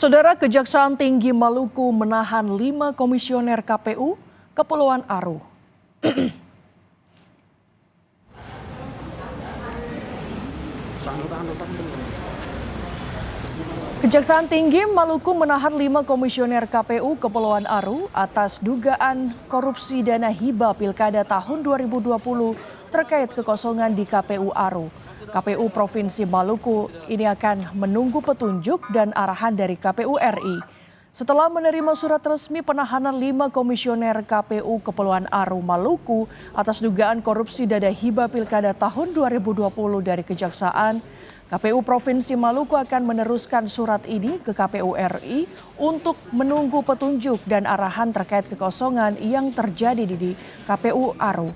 Saudara, Kejaksaan Tinggi Maluku menahan 5 komisioner KPU Kepulauan Aru. Kejaksaan Tinggi Maluku menahan 5 komisioner KPU Kepulauan Aru atas dugaan korupsi dana hibah Pilkada tahun 2020 terkait kekosongan di KPU Aru. KPU Provinsi Maluku ini akan menunggu petunjuk dan arahan dari KPU RI. Setelah menerima surat resmi penahanan 5 komisioner KPU Kepulauan Aru Maluku atas dugaan korupsi dana hibah Pilkada tahun 2020 dari Kejaksaan, KPU Provinsi Maluku akan meneruskan surat ini ke KPU RI untuk menunggu petunjuk dan arahan terkait kekosongan yang terjadi di KPU Aru.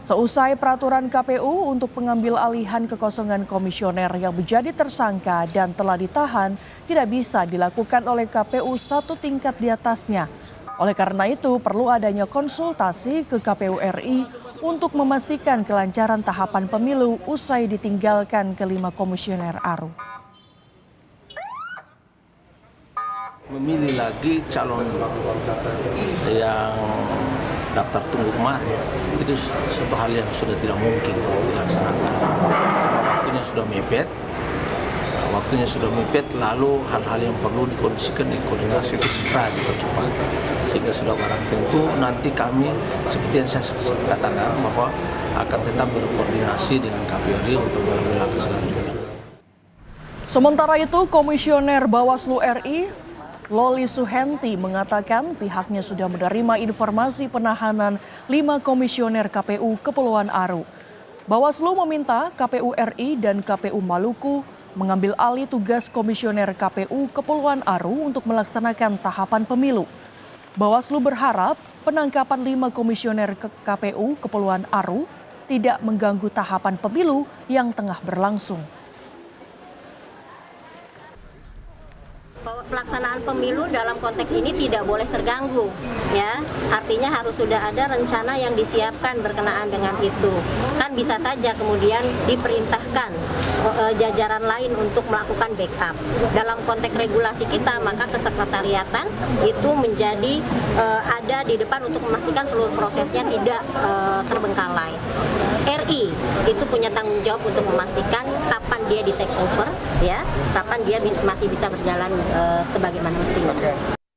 Seusai peraturan KPU untuk pengambil alihan kekosongan komisioner yang menjadi tersangka dan telah ditahan tidak bisa dilakukan oleh KPU satu tingkat di atasnya. Oleh karena itu perlu adanya konsultasi ke KPU RI untuk memastikan kelancaran tahapan pemilu usai ditinggalkan kelima komisioner Aru. Memilih lagi calon yang daftar tunggu kemarin itu suatu hal yang sudah tidak mungkin dilaksanakan. Waktunya sudah mepet, lalu hal-hal yang perlu dikondisikan di koordinasi itu segera dipercepat. Sehingga sudah barang tentu nanti kami seperti yang saya katakan bahwa akan tetap berkoordinasi dengan KPU untuk mengambil langkah selanjutnya. Sementara itu, Komisioner Bawaslu RI Loli Suhenti mengatakan pihaknya sudah menerima informasi penahanan 5 komisioner KPU Kepulauan Aru. Bawaslu meminta KPU RI dan KPU Maluku mengambil alih tugas komisioner KPU Kepulauan Aru untuk melaksanakan tahapan pemilu. Bawaslu berharap penangkapan 5 komisioner KPU Kepulauan Aru tidak mengganggu tahapan pemilu yang tengah berlangsung. Bahwa pelaksanaan pemilu dalam konteks ini tidak boleh terganggu, ya. Artinya harus sudah ada rencana yang disiapkan berkenaan dengan itu. Kan bisa saja kemudian diperintahkan jajaran lain untuk melakukan backup. Dalam konteks regulasi kita, maka kesekretariatan itu menjadi ada di depan untuk memastikan seluruh prosesnya tidak terbengkalai. RI itu punya tanggung jawab untuk memastikan kapan dia di take over, ya, kapan dia masih bisa berjalan sebagaimana mestinya.